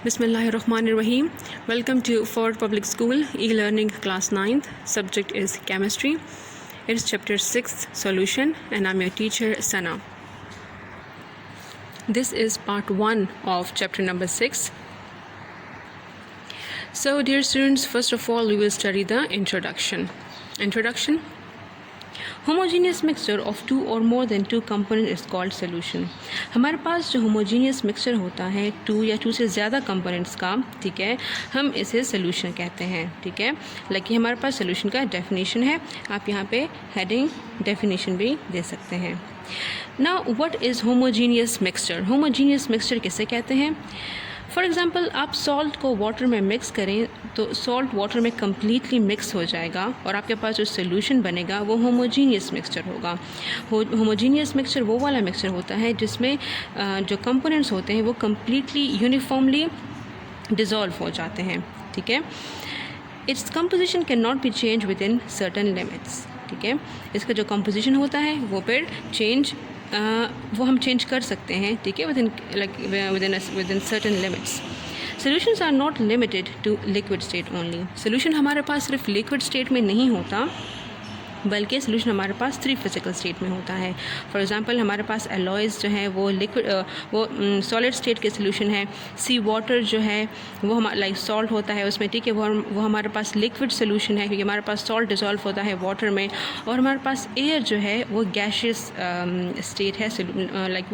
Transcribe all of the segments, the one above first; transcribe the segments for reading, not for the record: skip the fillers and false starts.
Bismillahirrahmanirrahim. Welcome to Ford Public School e-learning class 9th. Subject is chemistry. It's chapter 6 solution and I'm your teacher Sana. This is part 1 of chapter number 6. So dear students, first of all we will study the introduction. Homogeneous mixture of two or more than two component is called solution. हमारे पास जो homogeneous mixture होता है to या to से ज़्यादा components का, ठीक है, हम इसे सोल्यूशन कहते हैं, ठीक है। लेकिन हमारे पास सोल्यूशन का डेफिनेशन है, आप यहाँ पे हेडिंग डेफिनेशन भी दे सकते हैं। Now what is homogeneous mixture? Homogeneous mixture किसे कहते हैं? फॉर एग्ज़ाम्पल आप सॉल्ट को वाटर में मिक्स करें तो सॉल्ट वाटर में कम्प्लीटली मिक्स हो जाएगा और आपके पास जो सोल्यूशन बनेगा वो होमोजीनियस मिक्सचर होगा। होमोजीनियस मिक्सचर वो वाला मिक्सचर होता है जिसमें जो कंपोनेंट्स होते हैं वो कम्प्लीटली यूनिफॉर्मली डिज़ोल्व हो जाते हैं, ठीक है। Its composition can not be change with in certain limits, ठीक है। इसका जो कंपोजिशन होता है वो फिर वो हम चेंज कर सकते हैं, ठीक है, within certain limits. Solutions are not limited to liquid state only. Solution हमारे पास सिर्फ लिक्विड स्टेट में नहीं होता बल्कि सोल्यूशन हमारे पास 3 फिजिकल स्टेट में होता है। फॉर एग्जांपल हमारे पास एलॉयज़ जो है वो सॉलिड स्टेट के सोल्यूशन है। सी वाटर जो है वो हमारा लाइक सॉल्ट होता है उसमें, ठीक है, वो हमारे पास लिक्विड सोल्यूशन है क्योंकि हमारे पास सॉल्ट डिज़ोल्व होता है वाटर में। और हमारे पास एयर जो है वो गैशियस स्टेट है, लाइक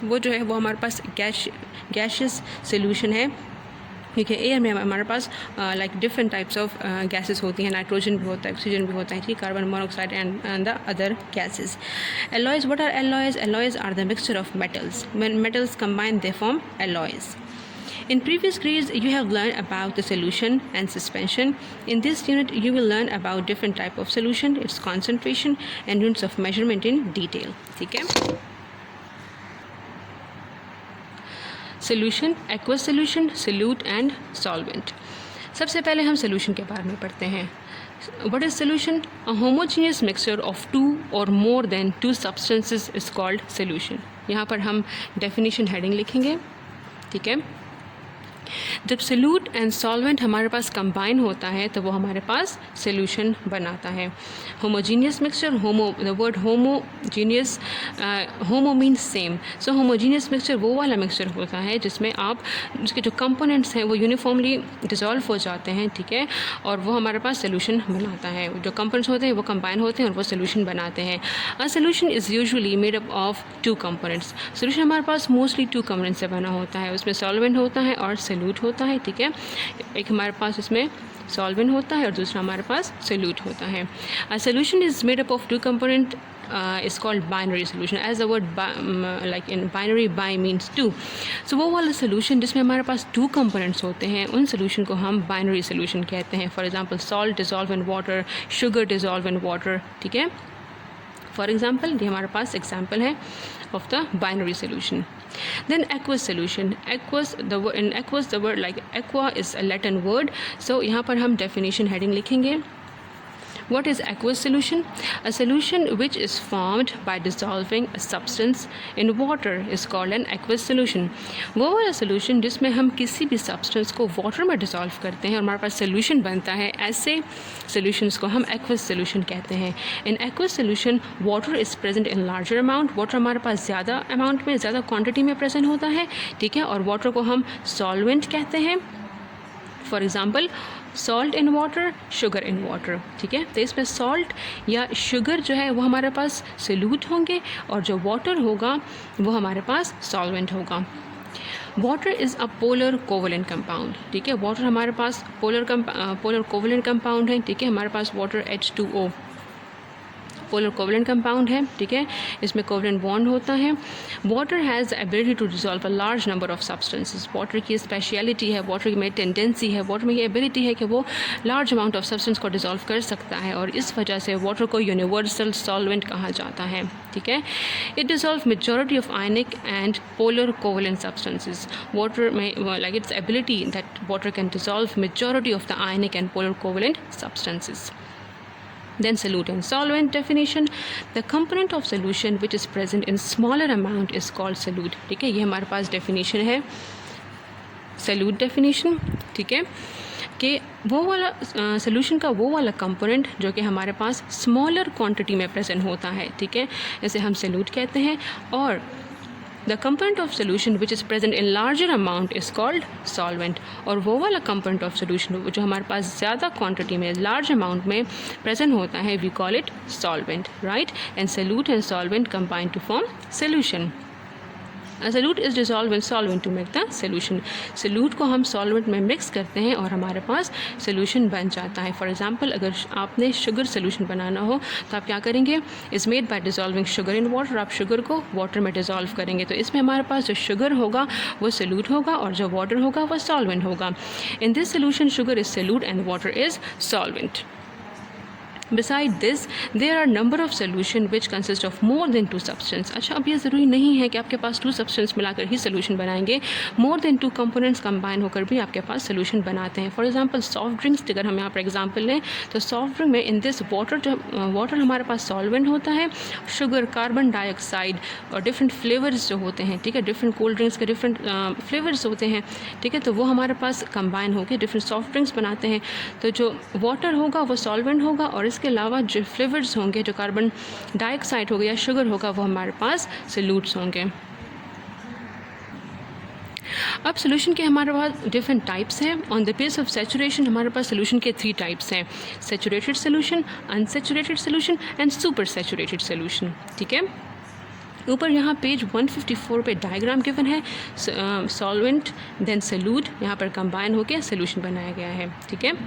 वो जो है वो हमारे पास गैशियस सोल्यूशन है क्योंकि एयर में हमारे पास like different types of gases होती हैं। नाइट्रोजन भी होता है, ऑक्सीजन भी होता है, ठीक, carbon monoxide and the other gases. Alloys, what are alloys? Alloys are the mixture of metals. When metals combine they form alloys. In previous grades you have learned about the solution and suspension. In this unit you will learn about different type of solution, its concentration and units of measurement in detail, ठीक है। Solution, aqueous solution, solute and solvent. सबसे पहले हम solution के बारे में पढ़ते हैं। What is solution? A homogeneous mixture of 2 और more then 2 substances is called solution. यहाँ पर हम डेफिनेशन हेडिंग लिखेंगे, ठीक है। जब सोल्यूट एंड सॉल्वेंट हमारे पास कंबाइन होता है तो वो हमारे पास सोल्यूशन बनाता है। Homogeneous mixture, the word homogeneous, homo means same, so homogeneous mixture वो वाला मिक्सचर होता है जिसमें उसके जो कंपोनेंट्स हैं वो यूनिफॉर्मली डिज़ोल्व हो जाते हैं, ठीक है, और वो हमारे पास सोल्यूशन बनाता है। जो कंपोनेंट्स होते हैं वो कंबाइन होते हैं और वो सोल्यूशन बनाते हैं। A solution is usually made up of 2 components. Solution हमारे पास मोस्टली 2 कंपोनेंट्स से बना होता है, उसमें सॉल्वेंट होता है और सोल्यूट होता है, ठीक है। एक हमारे पास इसमें सॉल्वेंट होता है और दूसरा हमारे पास सोल्यूट होता है। A solution is made up of 2 component is called binary solution, as the word like in binary bi means 2. So वो वाला solution जिसमें हमारे पास 2 components होते हैं उन solution को हम binary solution कहते हैं। For example salt dissolve in water, sugar dissolve in water, ठीक है। For example ये हमारे पास example है of the binary solution. Then aqueous solution. In aqueous the word like aqua is a Latin word, so यहाँ पर हम definition heading लिखेंगे। What is aqueous solution? A solution which is formed by dissolving a substance in water is called an aqueous solution. वो वाला solution जिसमें हम किसी भी substance को water में dissolve करते हैं और हमारे पास solution बनता है, ऐसे solutions को हम aqueous solution कहते हैं। In aqueous solution water is present in larger amount. water हमारे पास ज़्यादा amount में, ज़्यादा quantity में present होता है, ठीक है, और water को हम solvent कहते हैं। For example salt in water, sugar in water, ठीक है। तो इसमें सॉल्ट या शुगर जो है वो हमारे पास सोल्यूट होंगे और जो वाटर होगा वो हमारे पास सॉल्वेंट होगा। Water is a polar covalent compound, ठीक है। वाटर हमारे पास पोलर कोवलेंट कंपाउंड है, ठीक है। हमारे पास water H2O polar covalent compound है, ठीक है, इसमें कोवलेंट बॉन्ड होता है। Water has ability to dissolve a large number of substances. Water की स्पेशलिटी है, वाटर में टेंडेंसी है, वाटर में ये एबिलिटी है कि वो लार्ज अमाउंट ऑफ सब्सटेंस को डिसॉल्व कर सकता है और इस वजह से वाटर को यूनिवर्सल सॉल्वेंट कहा जाता है, ठीक है। It dissolve majority of ionic and polar covalent substances. Water में like its ability that water can dissolve majority of the ionic and polar covalent substances. Then solute and solvent definition. The component of solution which is present in smaller amount is called solute, ठीक है। ये हमारे पास definition है। Salute definition, ठीक है, कि वो वाला सोल्यूशन का वो वाला कंपोनेंट जो कि हमारे पास स्मॉलर क्वांटिटी में प्रेजेंट होता है, ठीक है, इसे हम सैल्यूट कहते हैं, और the component of solution which is present in larger amount is called solvent, और वो वाला कंपोनेंट ऑफ सोल्यूशन जो हमारे पास ज़्यादा क्वांटिटी में लार्ज अमाउंट में प्रेजेंट होता है, we call it solvent, right, and solute and solvent combine to form solution. Solute is dissolve in solvent to make the solution. Solute को हम सॉल्वेंट में मिक्स करते हैं और हमारे पास सोल्यूशन बन जाता है। फॉर एग्जांपल, अगर आपने शुगर सोल्यूशन बनाना हो तो आप क्या करेंगे, is made by dissolving sugar in water, आप शुगर को वाटर में डिजॉल्व करेंगे, तो इसमें हमारे पास जो शुगर होगा वो सैल्यूट होगा और जो वाटर होगा वो सॉल्वेंट होगा। In this solution sugar is salute and water is solvent. Beside this, there are number of solution which consist of more than 2 substance। अच्छा, अब ये ज़रूरी नहीं है कि आपके पास 2 substance मिलाकर ही solution बनाएंगे, more than 2 components combine होकर भी आपके पास solution बनाते हैं। फॉर एग्जांपल सॉफ्ट ड्रिंक्स, अगर हम यहाँ पर एग्जांपल लें तो सॉफ्ट ड्रिंक में इन दिस वाटर, जो वाटर हमारे पास सॉल्वेंट होता है, शुगर, कार्बन डाइऑक्साइड और डिफरेंट फ्लेवर्स जो होते हैं, ठीक है, डिफरेंट कोल्ड ड्रिंक्स के डिफरेंट फ्लेवर्स होते हैं, ठीक है, तो वो हमारे पास कंबाइन होकर डिफरेंट सॉफ्ट ड्रिंक्स बनाते हैं। तो जो वाटर होगा वो सॉल्वेंट होगा और इसके अलावा जो फ्लेवर्स होंगे, जो कार्बन डाइऑक्साइड होगा या शुगर होगा, वो हमारे पास सैल्यूट्स होंगे। अब सोल्यूशन के हमारे पास डिफरेंट टाइप्स हैं। On the base of saturation हमारे पास सोल्यूशन के 3 टाइप्स हैं, saturated solution, unsaturated solution and super saturated solution, ठीक है। ऊपर यहाँ पेज 154 पे डायग्राम गिवन है, सॉल्वेंट देन सैल्यूट यहाँ पर कंबाइन होकर सोल्यूशन बनाया गया है, ठीक है।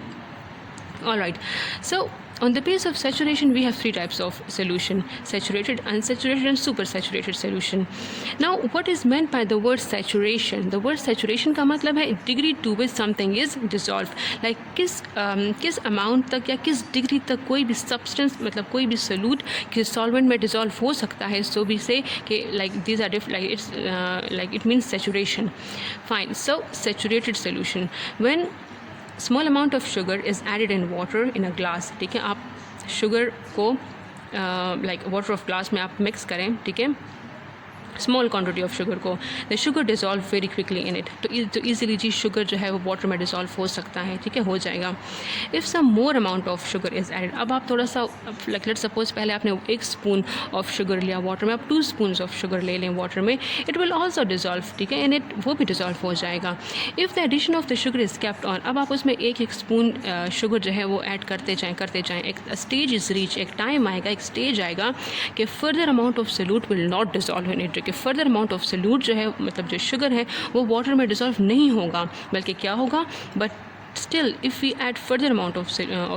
Alright, so on the base of saturation we have 3 types of solution: saturated, unsaturated and supersaturated solution. Now what is meant by the word saturation? The word saturation का मतलब है degree to which something is dissolved, like किस amount तक या किस degree तक कोई भी substance, मतलब कोई भी solute किस solvent में dissolve हो सकता है। So we say कि like these are different, like it's like it means saturation. Fine, so saturated solution, when small amount of sugar is added in water in a glass, ठीक है, आप sugar को like water of glass में आप mix करें, ठीक है, small quantity of sugar को, the sugar dissolve very quickly in it, तो ईजिली जी शुगर जो है वो वाटर में डिज़ोल्व हो सकता है, ठीक है, हो जाएगा। If some more amount of sugar is added, अब आप थोड़ा सा लाइक लेट्स सपोज पहले आपने 1 स्पून ऑफ शुगर लिया वाटर में, आप 2 स्पून्स ऑफ शुगर ले लें वाटर में, इट विल ऑल्सो डिज़ोल्व, ठीक है, इन इट, वो भी डिज़ोल्व हो जाएगा। If the addition of the sugar is kept on, अब आप उसमें 1-1 स्पून शुगर जो है वो ऐड करते जाएँ, एक स्टेज इज़ रीच, एक टाइम आएगा, एक स्टेज आएगा कि further amount of salute will not dissolve in it, कि फर्दर अमाउंट ऑफ सैल्यूट जो है, मतलब जो शुगर है वो वाटर में डिज़ोल्व नहीं होगा, बल्कि क्या होगा, but still if we add further amount of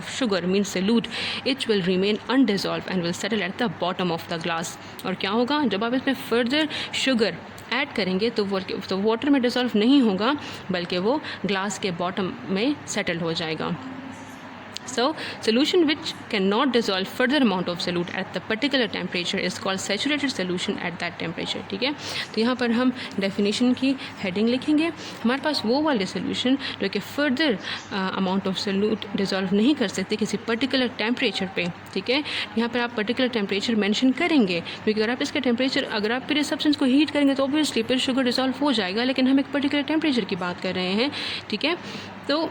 sugar means solute, it will remain undissolved and will settle at the bottom of the glass। और क्या होगा, जब आप इसमें further sugar ऐड करेंगे तो वाटर में डिज़ोल्व नहीं होगा, बल्कि वो ग्लास के बॉटम में सेटल हो जाएगा। So solution which cannot dissolve further amount of solute at the particular temperature is called saturated solution at that temperature, ठीक है। तो यहाँ पर हम डेफिनेशन की हेडिंग लिखेंगे, हमारे पास वो वाले सोल्यूशन जो कि further amount of solute dissolve नहीं कर सकते किसी पर्टिकुलर टेम्परेचर पे, ठीक है। यहाँ पर आप पर्टिकुलर टेम्परेचर मेंशन करेंगे, क्योंकि अगर आप इसके टेम्परेचर, अगर आप फिर इस सब्सटेंस को हीट करेंगे तो ऑब्वियसली फिर शुगर डिज़ोल्व हो जाएगा, लेकिन हम एक पर्टिकुलर टेम्परेचर की बात कर रहे हैं, ठीक है। तो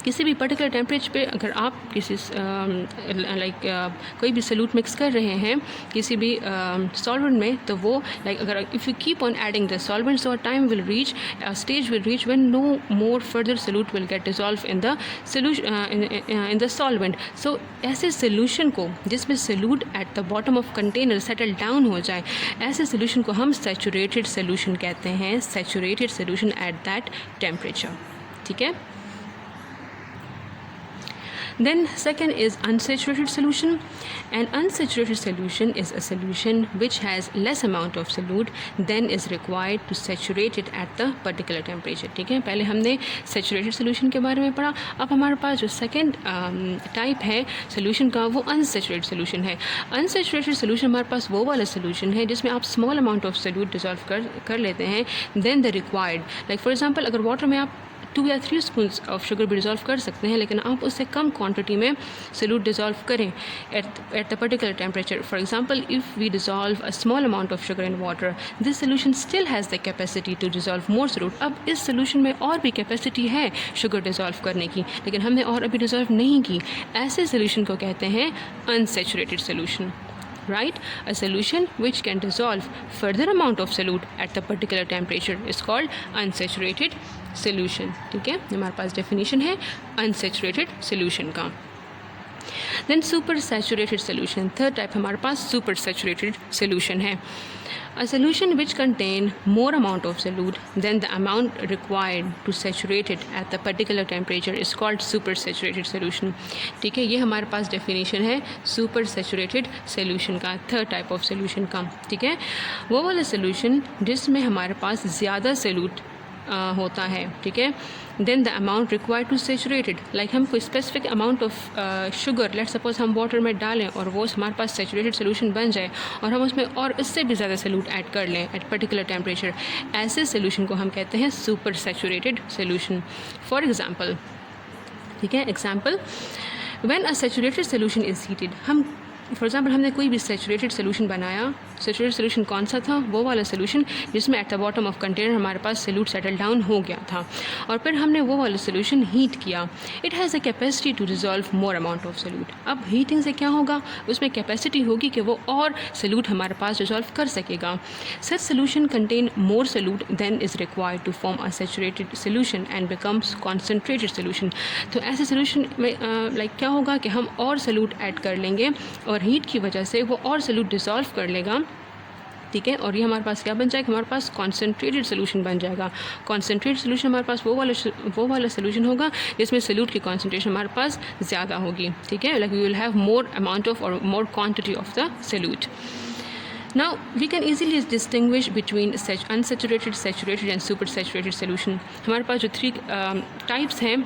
किसी भी पर्टिकुलर टेम्परेचर पे अगर आप किसी कोई भी सैल्यूट मिक्स कर रहे हैं किसी भी सॉल्वेंट में, तो वो लाइक अगर if you keep on adding the solvent, so time will reach, stage will reach when no more further solute will get dissolve in the solution in the solvent. So ऐसे solution को जिसमें solute at the bottom of container settle down हो जाए, ऐसे solution को हम saturated solution कहते हैं, saturated solution at that temperature, ठीक है। Then second is unsaturated solution. An unsaturated solution is a solution which has less amount of solute than is required to saturate it at the particular temperature, ठीक है। पहले हमने saturated solution के बारे में पढ़ा, अब हमारे पास जो second टाइप है solution का वो unsaturated solution है। unsaturated solution हमारे पास वो वाला solution है जिसमें आप small amount of solute dissolve कर लेते हैं then the required, like for example अगर water में आप 2 या 3 स्पून ऑफ शुगर भी डिज़ोल्व कर सकते हैं, लेकिन आप उससे कम क्वांटिटी में सॉल्यूट डिज़ोल्व करें at the particular temperature. For example, if we dissolve a small amount of sugar in water, this solution still has the capacity to dissolve more solute. अब इस सोल्यूशन में और भी कैपेसिटी है sugar dissolve करने की, लेकिन हमने और अभी डिज़ोल्व नहीं की. ऐसे सोल्यूशन को कहते हैं unsaturated solution. Right? A solution which can dissolve further amount of solute at the particular temperature is called unsaturated solution. ठीक है, हमारे पास definition है unsaturated solution का. Then supersaturated solution, third type हमारे पास supersaturated solution है. A solution which contain more amount of solute than the amount required to saturate it at the particular temperature is called supersaturated solution. ठीक है, ये हमारे पास definition है supersaturated solution का, third type of solution का. ठीक है, वो वाला solution जिसमें हमारे पास ज़्यादा solute होता है. ठीक है, then the amount required to saturated, like हम कोई specific amount of sugar let suppose हम वाटर में डालें और वो हमारे पास सेचुरेटेड सोल्यूशन बन जाए और हम उसमें और इससे भी ज़्यादा सॉल्यूट ऐड कर लें एट पर्टिकुलर टेम्परेचर, ऐसे सोल्यूशन को हम कहते हैं super saturated solution. For example, ठीक है, example, when a saturated solution is heated, हम फॉर एग्जांपल हमने कोई भी सेचुरेटेड सोल्यूशन बनाया. सेचुरेटेड सोल्यूशन कौन सा था? वो वाला सोल्यूशन जिसमें eight the bottom of container हमारे पास सोल्यूट सेटल डाउन हो गया था और फिर हमने वो वाला सोल्यूशन हीट किया. It has a capacity to dissolve more amount of solute. अब हीटिंग से क्या होगा, उसमें कैपेसिटी होगी कि वो और सोल्यूट हमारे पास डिज़ोल्व कर सकेगा. Such solution contain more solute than is required to form a saturated solution and becomes concentrated solution. तो ऐसे सोल्यूशन में लाइक क्या होगा कि हम और सोल्यूट ऐड कर लेंगे और हीट की वजह से वो और सोल्यूट डिज़ोल्व कर लेगा. ठीक है, और ये हमारे पास क्या बन जाएगा, हमारे पास कॉन्सेंट्रेटेड सोल्यूशन बन जाएगा. कॉन्सेंट्रेटेड सोल्यूशन हमारे पास वो वाला सोल्यूशन होगा जिसमें सोल्यूट की कॉन्सेंट्रेशन हमारे पास ज़्यादा होगी. ठीक है, like we will have more amount of और more quantity of the solute. Now we can easily distinguish between unsaturated, saturated and supersaturated solution. हमारे पास जो 3 टाइप्स हैं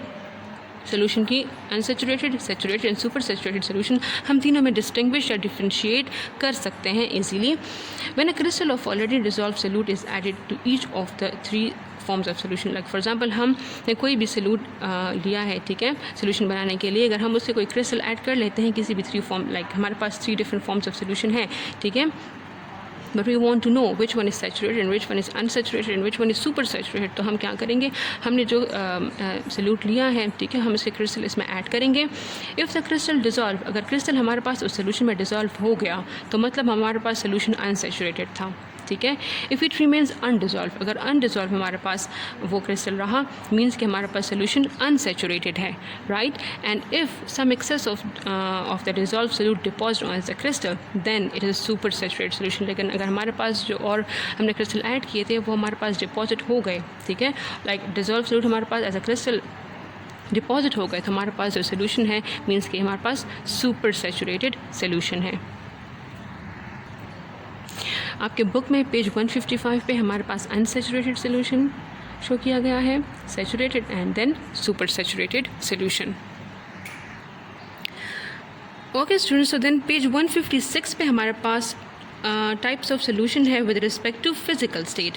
सोल्यूशन की, unsaturated, saturated and super saturated solution, हम तीनों में distinguish या डिफ्रेंशिएट कर सकते हैं easily. When a crystal of already dissolve solute is added to each of the 3 forms of solution. Like for example, हमने कोई भी सोल्यूट लिया है, ठीक है, सोल्यूशन बनाने के लिए, अगर हम उससे कोई क्रिस्टल ऐड कर लेते हैं किसी भी 3 फॉर्म, लाइक हमारे पास 3 डिफरेंट फॉर्म्स ऑफ सोल्यूशन है. ठीक है, but we want to know which one is saturated and which one is unsaturated and which one is super saturated. तो हम क्या करेंगे, हमने जो सोल्यूट लिया है, ठीक है, हम इसके क्रिस्टल इसमें ऐड करेंगे. इफ़ द क्रिस्टल डिज़ोल्व, अगर क्रिस्टल हमारे पास उस सोल्यूशन में डिज़ोल्व हो गया तो मतलब हमारे पास सोल्यूशन अनसेचुरेटेड था. ठीक है, इफ़ इट रिमेन्स अनडिज़ोल्व, अगर अनडिज़ोल्व हमारे पास वो क्रिस्टल रहा, मीन्स कि हमारे पास सोल्यूशन अनसेचुरेटेड है. Right, and if some excess of the dissolve solute deposit on the crystal, then it is super saturated solution. लेकिन अगर हमारे पास जो और हमने क्रिस्टल ऐड किए थे वो हमारे पास डिपॉजिट हो गए, ठीक है, लाइक डिज़ोल्व सोल्यूट हमारे पास एज अ क्रिस्टल डिपॉजिट हो गए, तो हमारे पास जो सोल्यूशन है मीन्स कि हमारे पास सुपर सेचुरेटेड सोल्यूशन है. आपके बुक में पेज 155 पे हमारे पास अनसेचुरेटेड सोल्यूशन शो किया गया है, saturated and then super saturated solution. Okay students, so then page 156 पे हमारे पास टाइप्स ऑफ सोल्यूशन है with respect to physical state.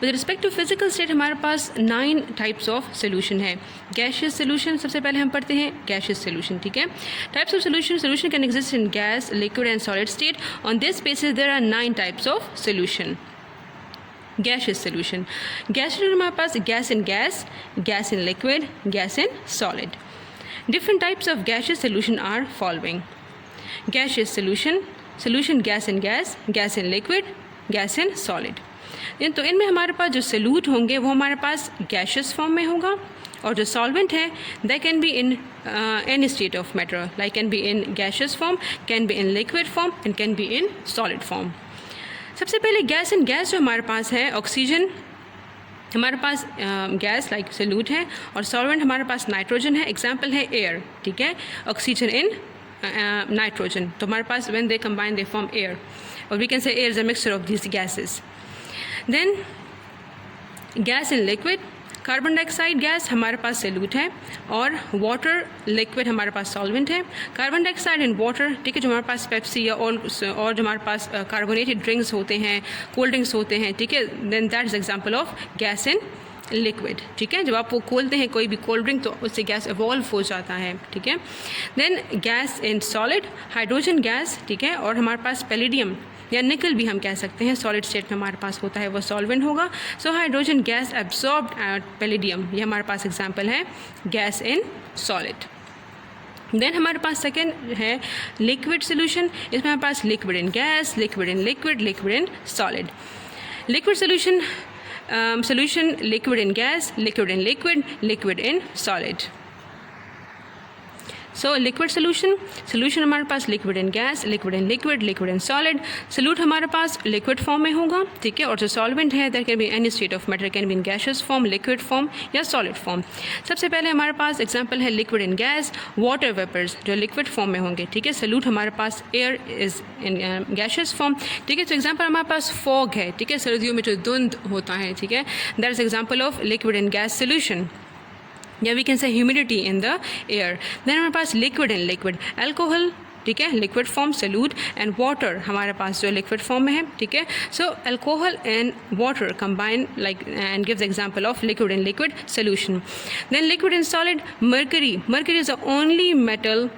With respect to physical state हमारे पास 9 टाइप्स ऑफ सोल्यूशन है. गैशियस सोल्यूशन सबसे पहले हम पढ़ते हैं, गैशियस सोल्यूशन. ठीक है, types of solution can exist in gas, liquid and solid state. On this basis there are 9 types of solution. Gaseous solution, gas हमारे पास gas in liquid, gas in solid. Different types of gaseous solution are following. Gaseous solution gas in gas, gas in liquid, gas in solid. तो इनमें हमारे पास जो solute होंगे वो हमारे पास गैशियस फॉर्म में होगा और जो सॉल्वेंट है that can be in any state of matter, like can be in gaseous form, can be in liquid form and can be in solid form. सबसे पहले गैस इन गैस जो हमारे पास है, ऑक्सीजन हमारे पास गैस लाइक सोल्यूट है और solvent हमारे पास नाइट्रोजन है. एग्जाम्पल है एयर. ठीक है, ऑक्सीजन इन नाइट्रोजन, तो हमारे पास when they combine they form air, or we can say air is a mixture of these gases. Then gas in liquid, carbon dioxide gas हमारे पास solute है और water liquid हमारे पास solvent है. Carbon dioxide in water, ठीक है, जो हमारे पास Pepsi या और जो हमारे पास कार्बोनेटेड ड्रिंक्स होते हैं, कोल्ड ड्रिंक्स होते हैं, ठीक है, then that is example of gas in liquid, ठीक है। जब आप वो खोलते हैं कोई भी कोल्ड ड्रिंक तो उससे गैस इवॉल्व हो जाता है, ठीक है। Then gas in solid, hydrogen gas, ठीक है। और हमारे पास पैलेडियम या निकल भी हम कह सकते हैं सॉलिड स्टेट में हमारे पास होता है, वो सॉल्वेंट होगा। So hydrogen gas absorbed at palladium, ये हमारे पास एग्जांपल है गैस इन सॉलिड। देन हमारे पास सेकेंड है लिक्विड सोल्यूशन, इसमें हमारे पास liquid in gas, liquid in liquid, liquid in solid. Liquid solution liquid in gas, liquid in liquid, liquid in solid. So liquid solution हमारे पास liquid in gas, liquid in liquid, liquid in solid. Solute हमारे पास liquid form में होगा, ठीक है। और जो सॉल्वेंट है that can be any state of matter, can be in gaseous form, liquid form या सॉलिड फॉर्म। सबसे पहले हमारे पास एग्जांपल है liquid in gas, water vapours जो लिक्विड फॉर्म में होंगे, ठीक है। सोल्यूट हमारे पास air is in gaseous form, ठीक है। तो एग्जाम्पल हमारे पास फॉग है, ठीक है, सर्दियों में जो धुंध होता है, ठीक है, that is example of liquid in gas solution. या we can say humidity in the air. Then हमारे पास लिक्विड इन लिक्विड, अल्कोहल, ठीक है, liquid form solute, and water हमारे पास जो लिक्विड फॉर्म में है, ठीक है। So alcohol and water combine like and gives example of liquid in liquid solution. Then liquid in solid, mercury is the only metal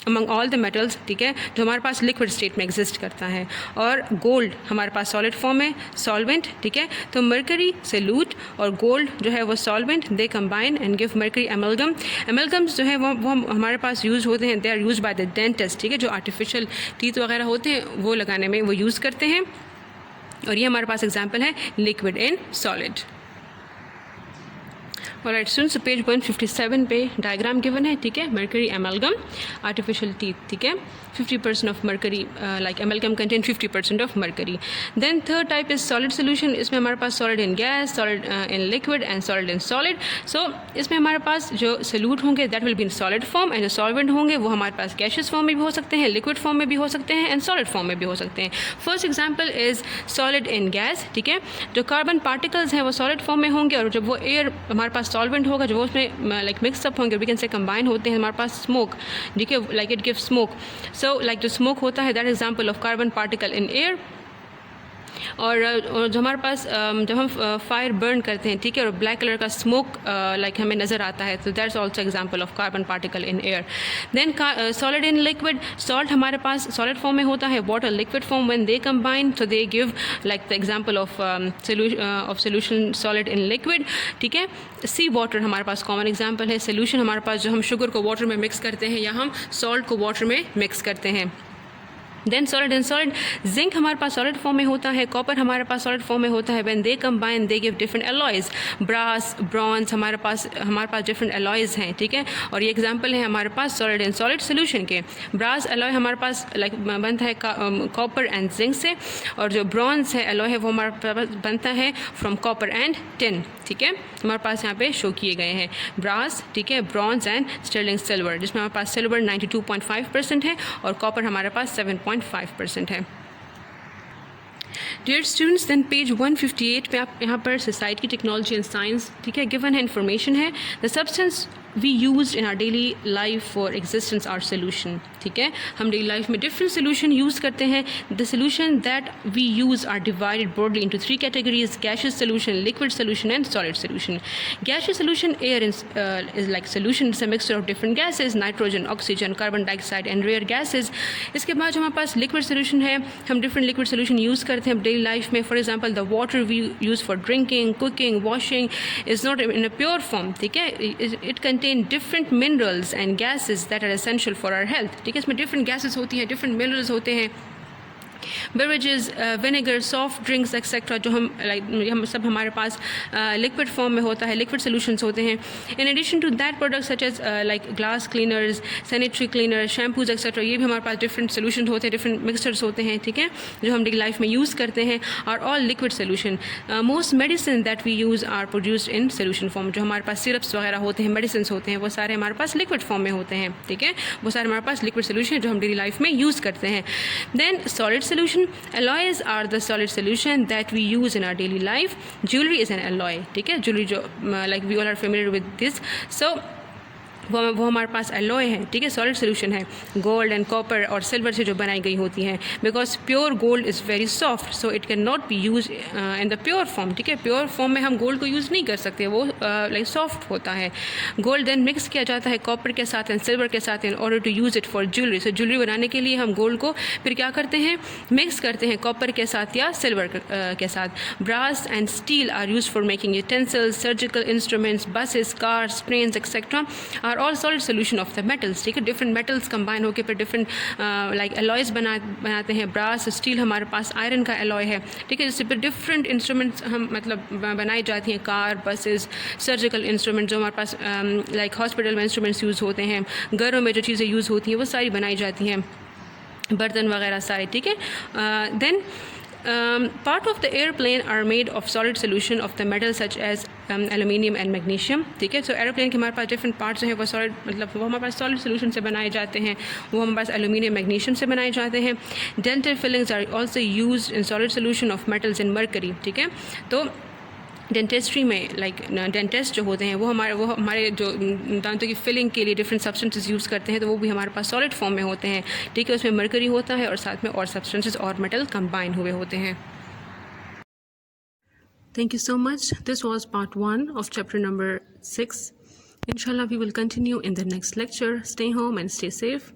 among all the metals, ठीक है, जो हमारे पास लिक्विड स्टेट में एग्जिस्ट करता है। और गोल्ड हमारे पास सॉलिड फॉर्म में सॉल्वेंट, ठीक है। तो मर्करी सोल्यूट और गोल्ड जो है वो solvent, they combine and give mercury amalgam. Amalgams जो है वो हमारे पास यूज़ होते हैं, they are use by the dentist, ठीक है, जो आर्टिफिशियल टीथ वगैरह होते हैं वो लगाने में वो यूज़ करते हैं। और ये हमारे पास एग्जाम्पल है liquid in solid. Alright students, page 157 पे डायग्राम गिवन है, ठीक है। मर्करी एमलगम, आर्टिफिशियल टीथ, ठीक है। 50% of mercury like amalgam contain 50% of mercury. Then third type is solid solution, इसमें हमारे पास solid in gas, solid in liquid and solid in solid. So इसमें हमारे पास जो सोल्यूट होंगे that will be in solid form, and जो solvent होंगे वो हमारे पास गैशियस फॉर्म में भी हो सकते हैं, लिक्विड फॉर्म में भी हो सकते हैं, एंड सॉलिड फॉर्म में भी हो सकते हैं। First example is solid in gas, ठीक है। जो कार्बन पार्टिकल्स हैं वो सॉलिड फॉर्म में होंगे, और जब वो एयर हमारे पास सॉल्वेंट होगा जो वो उसमें लाइक मिक्सअप होंगे, वी कैन से कंबाइन होते हैं, हमारे पास स्मोक, ठीक है, like it give smoke. So like जो स्मोक होता है that example of carbon particle in air. और जो हमारे पास जब हम फायर बर्न करते हैं, ठीक है, और ब्लैक कलर का स्मोक लाइक हमें नज़र आता है, तो that's also example of carbon particle in air. Then solid in liquid, salt हमारे पास सॉलिड फॉर्म में होता है, water liquid form, when they combine तो they give like the example of solution solid in liquid, ठीक है। Sea water हमारे पास कॉमन एग्जांपल है। सोल्यूशन हमारे पास जो हम शुगर को वाटर में मिक्स करते हैं या हम सॉल्ट को वाटर में मिक्स करते हैं। Then solid in solid, zinc हमारे पास सॉलिड फॉर्म में होता है, कॉपर हमारे पास सॉलिड फॉर्म में होता है, when they combine they give different alloys. Brass, bronze हमारे पास डिफरेंट एलॉयज हैं, ठीक है। और ये एग्जांपल है हमारे पास सॉलिड इन सॉलिड सोल्यूशन के। ब्रास एलॉय हमारे पास लाइक बनता है कॉपर एंड जिंक से, और जो ब्रॉन्ज है एलॉय है वो हमारे पास बनता है फ्रॉम कॉपर एंड टिन, ठीक है। हमारे पास यहाँ पे शो किए गए हैं ब्रास, ठीक है, ब्रॉन्ज एंड स्टर्लिंग सिल्वर, जिसमें हमारे पास सिल्वर 92.5% है और कॉपर हमारे पास 7.5% है। डियर स्टूडेंट्स, देन पेज 158 पे आप यहाँ पर सोसाइटी, टेक्नोलॉजी एंड साइंस, ठीक है, गिवन है इन्फॉर्मेशन है। The substance we use in are daily life for existence are solution, ठीक है। हम डेली लाइफ में डिफरेंट सोल्यूशन यूज़ करते हैं। The solution that we use are divided broadly into 3 categories: gaseous solution, liquid solution and solid solution. Gaseous solution air is like solution, it's a mixture of different gases, nitrogen, oxygen, carbon dioxide and rare gases. इसके बाद जो हमारे पास liquid solution है, हम different liquid solution use करते हैं daily life में। For example the water we use for drinking, cooking, washing is not in a pure form, ठीक है। It contain different minerals and gases that are essential for our health, ठीक है। इसमें different gases होती हैं, different minerals होते हैं। Beverages, vinegar, soft drinks etcetera, जो हम सब हमारे पास लिक्विड फॉर्म में होता है, लिक्विड सोल्यूशंस होते हैं। In addition to that products such as like glass cleaners, sanitary cleaner, shampoos etcetera, ये भी हमारे पास डिफरेंट सोल्यूशन होते हैं, डिफरेंट मिक्सचर्स होते हैं, ठीक है, जो हम डेली लाइफ में यूज़ करते हैं। और all liquid solution, most medicine that we use are produced in solution form. जो हमारे पास सिरप्स वगैरह होते हैं, मेडिसिन होते हैं, वो सारे हमारे पास लिक्विड फॉर्म में होते हैं, ठीक है। वो सारे हमारे पास लिक्विड सोल्यूशन जो हम डेली लाइफ में यूज़ करते हैं। Then solid solution, alloys are the solid solution that we use in our daily life. Jewelry is an alloy, ठीक है। Jewelry जो like we all are familiar with this. So वो हमारे पास alloy है, ठीक है, सॉलिड सोल्यूशन है, gold and copper और सिल्वर से जो बनाई गई होती हैं। Because pure gold is very soft, so it can not be use in the pure form, ठीक है, प्योर फॉर्म में हम गोल्ड को यूज़ नहीं कर सकते, वो लाइक सॉफ्ट होता है। गोल्ड देन मिक्स किया जाता है कॉपर के साथ एंड सिल्वर के साथ in order to use it for jewellery. So jewellery बनाने के लिए हम गोल्ड को फिर क्या करते हैं, मिक्स करते हैं कॉपर के साथ या सिल्वर के साथ। Brass and steel are use for making utensils, surgical instruments, buses, cars, trains etcetera are all solid solution of the metals, ठीक है। डिफरेंट मेटल्स कंबाइन होकर फिर डिफरेंट लाइक एलॉयज बनाते हैं। ब्रास स्टील हमारे पास आयरन का एलॉय है, ठीक है, जिससे फिर डिफरेंट इंस्ट्रूमेंट्स हम मतलब बनाई जाती हैं, कार, बसेस, सर्जिकल इंस्ट्रूमेंट जो हमारे पास लाइक हॉस्पिटल में इंस्ट्रूमेंट्स यूज़ होते हैं, घरों में जो चीज़ें यूज़ होती हैं वो सारी बनाई जाती हैं, बर्तन वगैरह सारे, ठीक है। Then part of the airplane are made of solid solution of the metal such as aluminium and magnesium, ठीक है। सो एरोप्लेन के हमारे पास डिफरेंट पार्ट्स जो है वो सॉलिड मतलब वो हमारे पास सॉलिड सोल्यूशन से बनाए जाते हैं, वो हमारे पास एलुमिनियम मैग्नीशियम से बनाए जाते हैं। Dental fillings are also use in solid solution of metals in mercury, ठीक है। तो डेंटिस्ट्री में लाइक डेंटिस्ट जो होते हैं वो हमारे जो दांतों की फिलिंग के लिए डिफरेंट सब्सटेंसेस यूज़ करते हैं, तो वो भी हमारे पास सॉलिड फॉर्म में होते हैं, ठीक है। उसमें मरकरी होता है और साथ में और सब्सटेंसेस और मेटल कंबाइन हुए होते हैं। Thank you so much. This was part 1 of chapter number 6. Inshallah, we will continue in the next lecture. Stay home and stay safe.